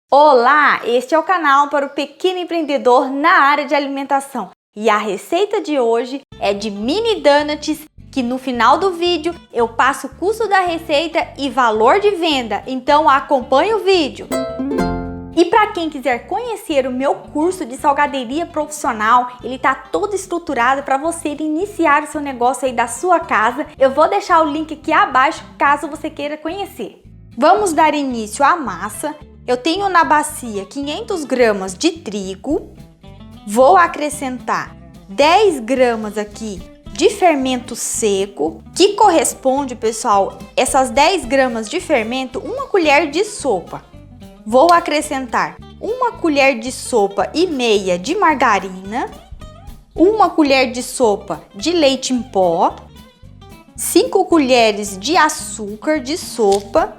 Olá, este é o canal para o pequeno empreendedor na área de alimentação. E a receita de hoje é de mini donuts, que no final do vídeo eu passo o custo da receita e valor de venda, então acompanhe o vídeo. E para quem quiser conhecer o meu curso de salgaderia profissional, ele tá todo estruturado para você iniciar o seu negócio aí da sua casa. Eu vou deixar o link aqui abaixo caso você queira conhecer. Vamos dar início à massa. Eu tenho na bacia 500 gramas de trigo, vou acrescentar 10 gramas aqui de fermento seco, que corresponde, pessoal, essas 10 gramas de fermento, uma colher de sopa. Vou acrescentar uma colher de sopa e meia de margarina, uma colher de sopa de leite em pó, 5 colheres de açúcar de sopa.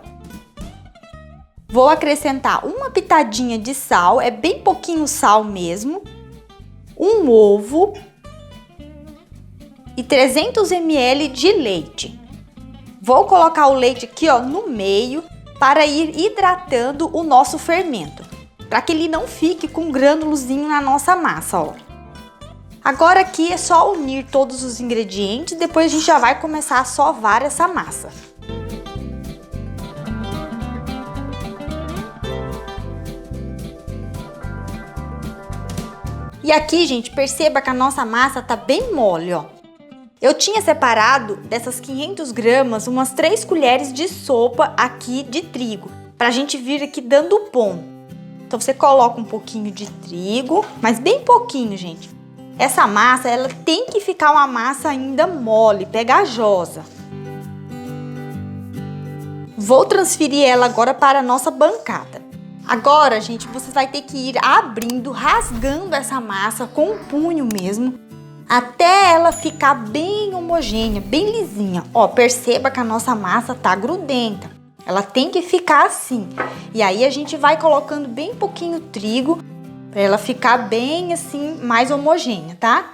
Vou acrescentar uma pitadinha de sal, é bem pouquinho sal mesmo, um ovo e 300 ml de leite. Vou colocar o leite aqui, ó, no meio para ir hidratando o nosso fermento, para que ele não fique com grânulozinho na nossa massa, ó. Agora aqui é só unir todos os ingredientes, depois a gente já vai começar a sovar essa massa. E aqui, gente, perceba que a nossa massa tá bem mole, ó. Eu tinha separado dessas 500 gramas umas 3 colheres de sopa aqui de trigo, pra gente vir aqui dando o ponto. Então você coloca um pouquinho de trigo, mas bem pouquinho, gente. Essa massa, ela tem que ficar uma massa ainda mole, pegajosa. Vou transferir ela agora para a nossa bancada. Agora, gente, você vai ter que ir abrindo, rasgando essa massa com o punho mesmo, até ela ficar bem homogênea, bem lisinha. Ó, perceba que a nossa massa tá grudenta. Ela tem que ficar assim. E aí a gente vai colocando bem pouquinho trigo, para ela ficar bem assim, mais homogênea, tá?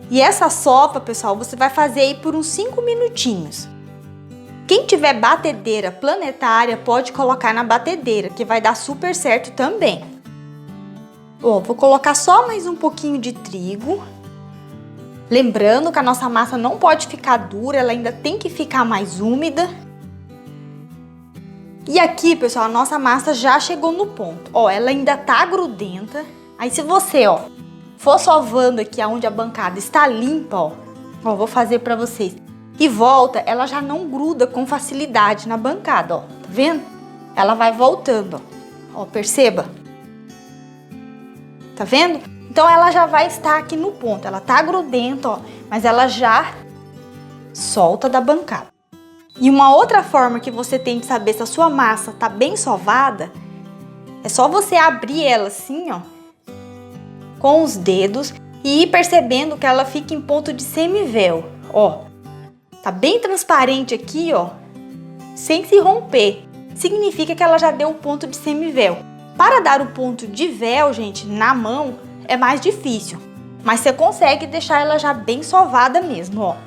E essa sopa, pessoal, você vai fazer aí por uns 5 minutinhos. Quem tiver batedeira planetária pode colocar na batedeira, que vai dar super certo também. Ó, vou colocar só mais um pouquinho de trigo. Lembrando que a nossa massa não pode ficar dura, ela ainda tem que ficar mais úmida. E aqui, pessoal, a nossa massa já chegou no ponto. Ó, ela ainda tá grudenta. Aí se você, ó, for sovando aqui aonde a bancada está limpa, ó, vou fazer pra vocês. E volta, ela já não gruda com facilidade na bancada, ó. Tá vendo? Ela vai voltando, ó. Ó, perceba. Tá vendo? Então ela já vai estar aqui no ponto. Ela tá grudenta, ó, mas ela já solta da bancada. E uma outra forma que você tem de saber se a sua massa tá bem sovada é só você abrir ela assim, ó, com os dedos e ir percebendo que ela fica em ponto de semivéu, ó. Tá bem transparente aqui, ó, sem se romper. Significa que ela já deu o ponto de semivéu. Para dar o ponto de véu, gente, na mão é mais difícil. Mas você consegue deixar ela já bem sovada mesmo, ó.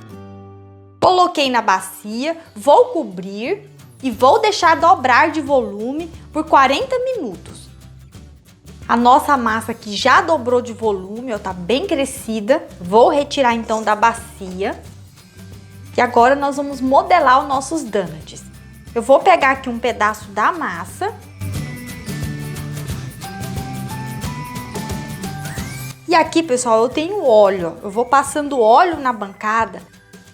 Coloquei na bacia, vou cobrir e vou deixar dobrar de volume por 40 minutos. A nossa massa aqui já dobrou de volume, ó, tá bem crescida. Vou retirar então da bacia. E agora nós vamos modelar os nossos donuts. Eu vou pegar aqui um pedaço da massa. E aqui, pessoal, eu tenho óleo. Eu vou passando óleo na bancada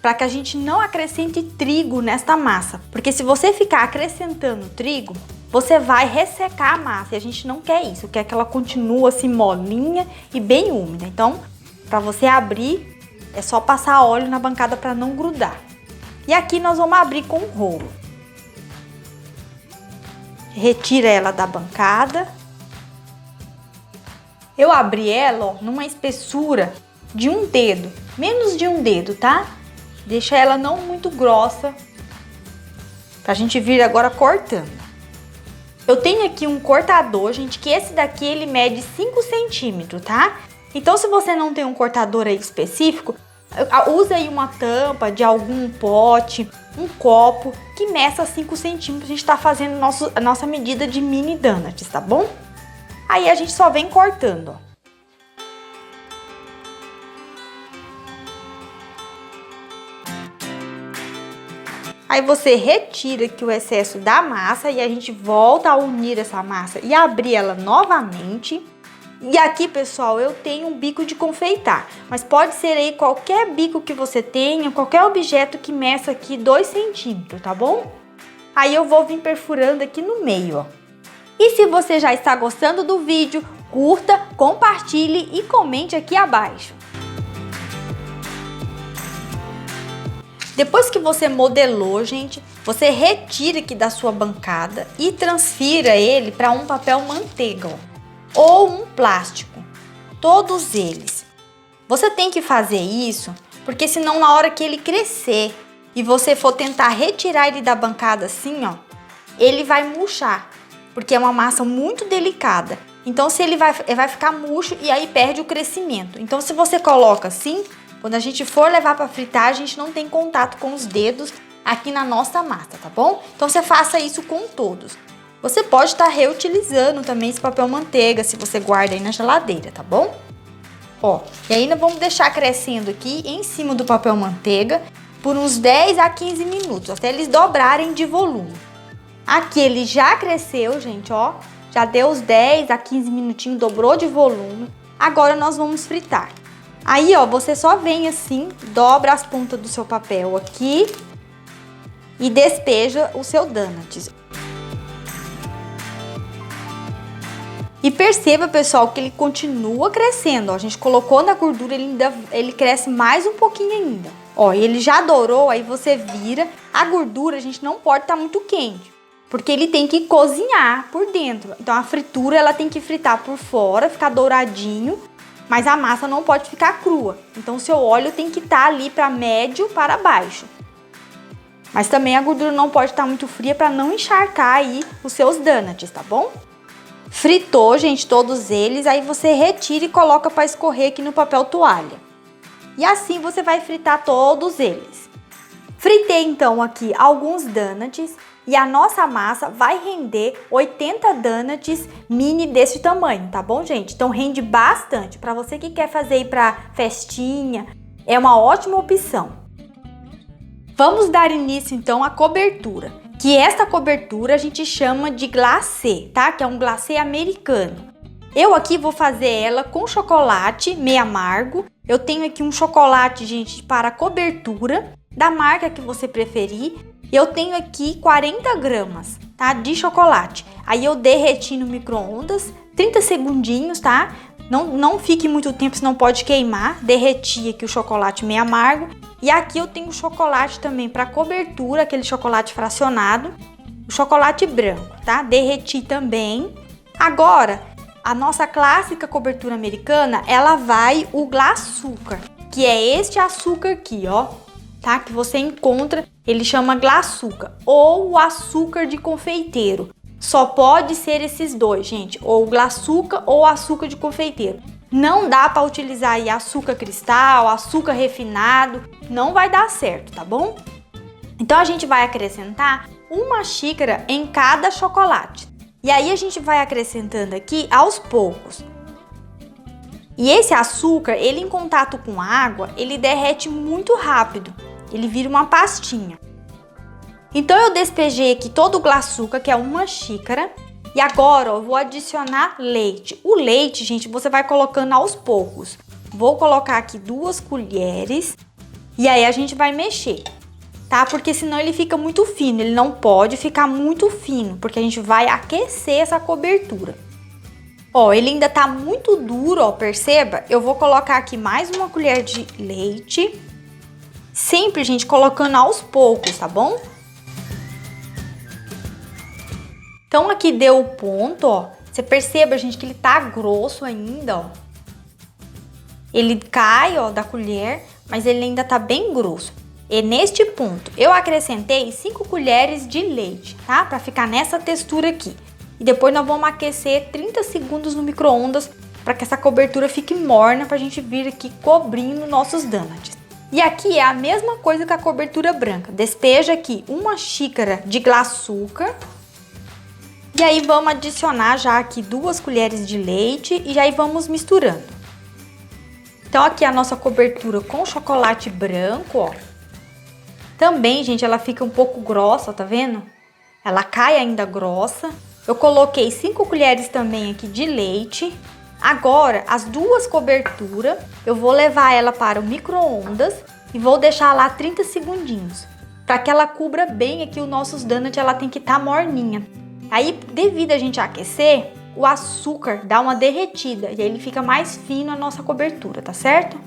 para que a gente não acrescente trigo nesta massa. Porque se você ficar acrescentando trigo, você vai ressecar a massa. E a gente não quer isso. Quer que ela continue assim molinha e bem úmida. Então, para você abrir, é só passar óleo na bancada para não grudar. E aqui nós vamos abrir com um rolo. Retira ela da bancada. Eu abri ela, ó, numa espessura de um dedo, menos de um dedo, tá? Deixa ela não muito grossa, pra gente vir agora cortando. Eu tenho aqui um cortador, gente, que esse daqui ele mede 5 centímetros, tá? Então se você não tem um cortador aí específico, Usa aí uma tampa de algum pote, um copo, que meça 5 centímetros. A gente tá fazendo a nossa medida de mini donuts, tá bom? Aí a gente só vem cortando, ó. Aí você retira aqui o excesso da massa e a gente volta a unir essa massa e abrir ela novamente. E aqui, pessoal, eu tenho um bico de confeitar, mas pode ser aí qualquer bico que você tenha, qualquer objeto que meça aqui 2 centímetros, tá bom? Aí eu vou vir perfurando aqui no meio, ó. E se você já está gostando do vídeo, curta, compartilhe e comente aqui abaixo. Depois que você modelou, gente, você retira aqui da sua bancada e transfira ele para um papel manteiga, ó, ou um plástico, todos eles. Você tem que fazer isso porque senão na hora que ele crescer e você for tentar retirar ele da bancada assim, ó, ele vai murchar, porque é uma massa muito delicada. Então se ele vai ficar murcho e aí perde o crescimento. Então se você coloca assim, quando a gente for levar para fritar, a gente não tem contato com os dedos aqui na nossa massa, tá bom? Então você faça isso com todos. Você pode estar reutilizando também esse papel manteiga, se você guarda aí na geladeira, tá bom? Ó, e ainda vamos deixar crescendo aqui em cima do papel manteiga por uns 10 a 15 minutos, até eles dobrarem de volume. Aqui ele já cresceu, gente, ó, já deu os 10 a 15 minutinhos, dobrou de volume. Agora nós vamos fritar. Aí, ó, você só vem assim, dobra as pontas do seu papel aqui e despeja o seu donut. E perceba, pessoal, que ele continua crescendo, ó. A gente colocou na gordura, ele cresce mais um pouquinho ainda. Ó, ele já dourou, aí você vira. A gordura, a gente não pode estar muito quente, porque ele tem que cozinhar por dentro. Então a fritura, ela tem que fritar por fora, ficar douradinho, mas a massa não pode ficar crua. Então o seu óleo tem que estar ali para médio para baixo. Mas também a gordura não pode estar muito fria para não encharcar aí os seus donuts, tá bom? Fritou, gente, todos eles, aí você retira e coloca para escorrer aqui no papel toalha. E assim você vai fritar todos eles. Fritei então aqui alguns donuts e a nossa massa vai render 80 donuts mini desse tamanho, tá bom, gente? Então rende bastante. Para você que quer fazer aí para festinha, é uma ótima opção. Vamos dar início então à cobertura. Que esta cobertura a gente chama de glacê, tá? Que é um glacê americano. Eu aqui vou fazer ela com chocolate meio amargo. Eu tenho aqui um chocolate, gente, para cobertura, da marca que você preferir. Eu tenho aqui 40 gramas, tá? De chocolate. Aí eu derreti no micro-ondas, 30 segundinhos, tá? Não fique muito tempo, senão pode queimar. Derreti aqui o chocolate meio amargo. E aqui eu tenho chocolate também para cobertura, aquele chocolate fracionado. O chocolate branco, tá? Derreti também. Agora, a nossa clássica cobertura americana, ela vai o glaçúcar, que é este açúcar aqui, ó. Tá? Que você encontra, ele chama glaçúcar ou o açúcar de confeiteiro. Só pode ser esses dois, gente, ou o glaçúcar ou o açúcar de confeiteiro. Não dá para utilizar aí açúcar cristal, açúcar refinado, não vai dar certo, tá bom? Então a gente vai acrescentar uma xícara em cada chocolate. E aí a gente vai acrescentando aqui aos poucos. E esse açúcar, ele em contato com a água, ele derrete muito rápido. Ele vira uma pastinha. Então eu despejei aqui todo o glaçúcar, que é uma xícara. E agora eu vou adicionar leite. O leite, gente, você vai colocando aos poucos. Vou colocar aqui 2 colheres. E aí a gente vai mexer, tá? Porque senão ele fica muito fino. Ele não pode ficar muito fino, porque a gente vai aquecer essa cobertura. Ó, ele ainda tá muito duro, ó, perceba? Eu vou colocar aqui mais uma colher de leite. Sempre, gente, colocando aos poucos, tá bom? Então aqui deu o ponto, ó. Você perceba, gente, que ele tá grosso ainda, ó. Ele cai, ó, da colher, mas ele ainda tá bem grosso. E neste ponto, eu acrescentei 5 colheres de leite, tá? Pra ficar nessa textura aqui. E depois nós vamos aquecer 30 segundos no micro-ondas para que essa cobertura fique morna, pra gente vir aqui cobrindo nossos donuts. E aqui é a mesma coisa que a cobertura branca. Despeja aqui 1 xícara de açúcar. E aí vamos adicionar já aqui 2 colheres de leite e aí vamos misturando. Então aqui a nossa cobertura com chocolate branco, ó. Também, gente, ela fica um pouco grossa, tá vendo? Ela cai ainda grossa. Eu coloquei 5 colheres também aqui de leite. Agora, as 2 coberturas, eu vou levar ela para o micro-ondas e vou deixar lá 30 segundinhos. Para que ela cubra bem aqui os nossos donuts, ela tem que estar morninha. Aí, devido a gente aquecer, o açúcar dá uma derretida e aí ele fica mais fino a nossa cobertura, tá certo?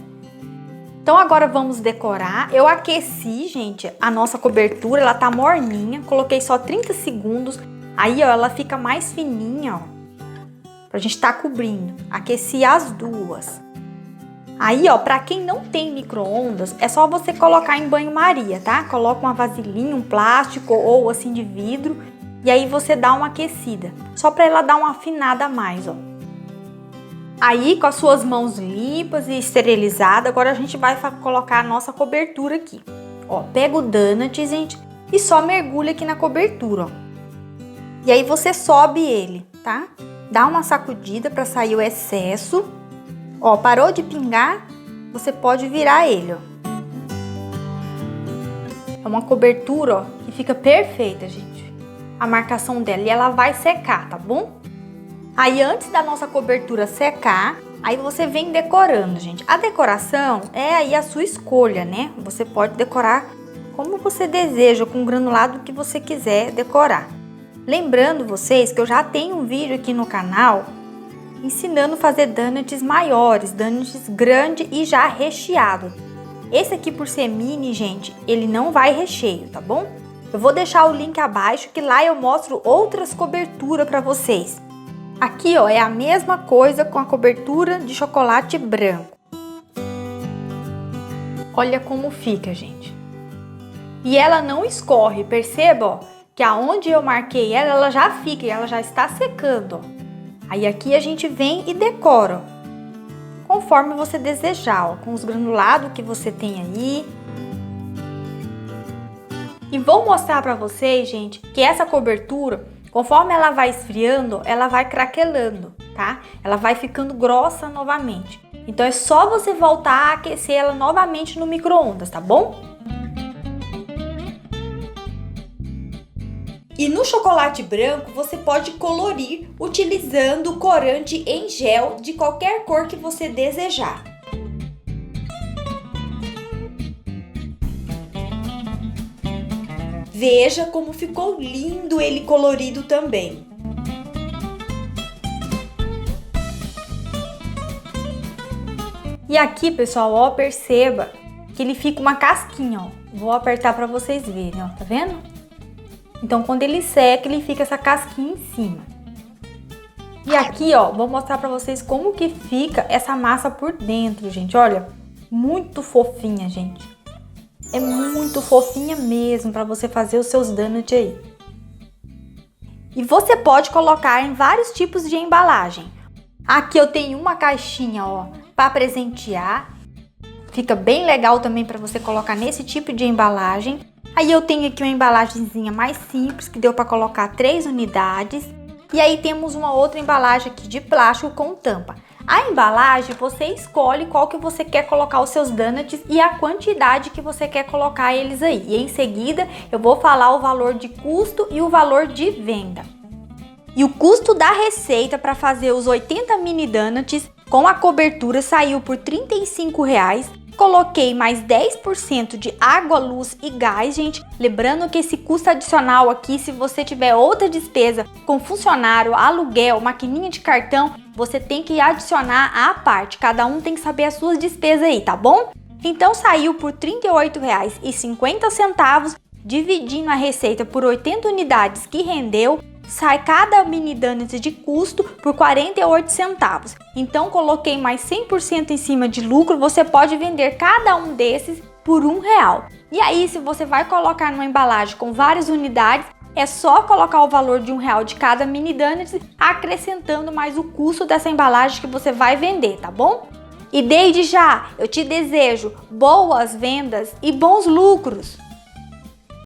Então agora vamos decorar. Eu aqueci, gente, a nossa cobertura, ela tá morninha, coloquei só 30 segundos. Aí, ó, ela fica mais fininha, ó, pra gente tá cobrindo. Aqueci as 2. Aí, ó, pra quem não tem micro-ondas, é só você colocar em banho-maria, tá? Coloca uma vasilhinha, um plástico ou assim de vidro. E aí você dá uma aquecida, só para ela dar uma afinada a mais, ó. Aí com as suas mãos limpas e esterilizadas, agora a gente vai colocar a nossa cobertura aqui. Ó, pega o donut, gente, e só mergulha aqui na cobertura, ó. E aí você sobe ele, tá? Dá uma sacudida para sair o excesso. Ó, parou de pingar, você pode virar ele, ó. É uma cobertura, ó, que fica perfeita, gente. A marcação dela e ela vai secar, tá bom? Aí antes da nossa cobertura secar, aí você vem decorando, gente. A decoração é aí a sua escolha, né? Você pode decorar como você deseja, com o granulado que você quiser decorar. Lembrando vocês que eu já tenho um vídeo aqui no canal ensinando a fazer donuts maiores, donuts grandes e já recheado. Esse aqui por ser mini, gente, ele não vai recheio, tá bom? Eu vou deixar o link abaixo que lá eu mostro outras coberturas para vocês. Aqui, ó, é a mesma coisa com a cobertura de chocolate branco. Olha como fica, gente. E ela não escorre, perceba, ó, que aonde eu marquei ela, ela já fica e ela já está secando, ó. Aí aqui a gente vem e decora, ó, conforme você desejar, ó, com os granulados que você tem aí. E vou mostrar pra vocês, gente, que essa cobertura, conforme ela vai esfriando, ela vai craquelando, tá? Ela vai ficando grossa novamente. Então é só você voltar a aquecer ela novamente no micro-ondas, tá bom? E no chocolate branco você pode colorir utilizando corante em gel de qualquer cor que você desejar. Veja como ficou lindo ele colorido também. E aqui, pessoal, ó, perceba que ele fica uma casquinha, ó. Vou apertar para vocês verem, ó, tá vendo? Então, quando ele seca, ele fica essa casquinha em cima. E aqui, ó, vou mostrar para vocês como que fica essa massa por dentro, gente. Olha, muito fofinha, gente. É muito fofinha mesmo para você fazer os seus donuts aí. E você pode colocar em vários tipos de embalagem. Aqui eu tenho uma caixinha, ó, para presentear. Fica bem legal também para você colocar nesse tipo de embalagem. Aí eu tenho aqui uma embalagenzinha mais simples, que deu para colocar 3 unidades. E aí temos uma outra embalagem aqui de plástico com tampa. A embalagem, você escolhe qual que você quer colocar os seus donuts e a quantidade que você quer colocar eles aí. E em seguida, eu vou falar o valor de custo e o valor de venda. E o custo da receita para fazer os 80 mini donuts com a cobertura saiu por R$ 35,00. Coloquei mais 10% de água, luz e gás, gente. Lembrando que esse custo adicional aqui, se você tiver outra despesa com funcionário, aluguel, maquininha de cartão, você tem que adicionar à parte. Cada um tem que saber as suas despesas aí, tá bom? Então saiu por R$ 38,50, dividindo a receita por 80 unidades que rendeu. Sai cada mini donut de custo por 48 centavos. Então coloquei mais 100% em cima de lucro, você pode vender cada um desses por R$1. E aí, se você vai colocar numa embalagem com várias unidades, é só colocar o valor de R$1 de cada mini donut, acrescentando mais o custo dessa embalagem que você vai vender, tá bom? E desde já eu te desejo boas vendas e bons lucros!